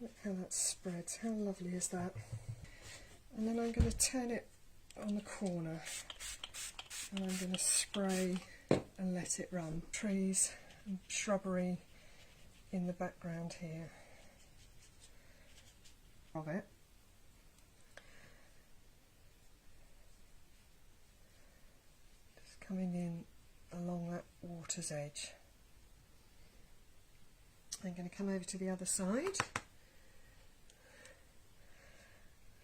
Look how that spreads, how lovely is that? And then I'm going to turn it on the corner and I'm going to spray and let it run. Trees and shrubbery in the background here of it. Just coming in along that water's edge. I'm going to come over to the other side.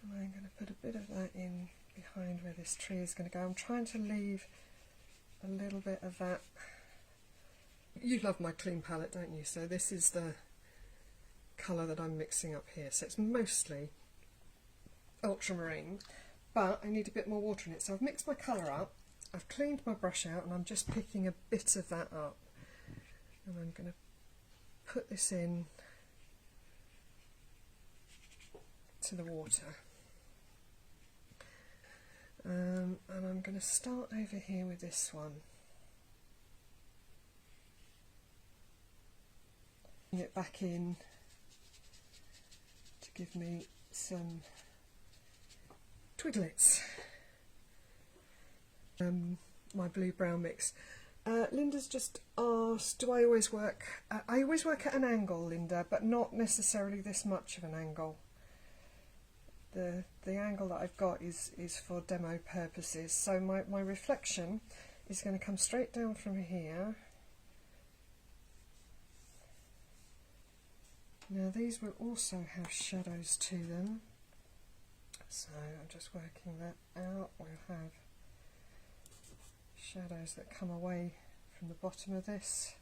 And I'm going to put a bit of that in behind where this tree is going to go. I'm trying to leave a little bit of that. You love my clean palette, don't you? So this is the colour that I'm mixing up here. So it's mostly ultramarine, but I need a bit more water in it. So I've mixed my colour up, I've cleaned my brush out, and I'm just picking a bit of that up. And I'm going to put this in to the water. And I'm going to start over here with this one. Bring it back in to give me some twiglets. My blue-brown mix. Linda's just asked, do I always work? I always work at an angle, Linda, but not necessarily this much of an angle. The angle that I've got is for demo purposes. So my reflection is going to come straight down from here. Now these will also have shadows to them. So I'm just working that out. We'll have shadows that come away from the bottom of this.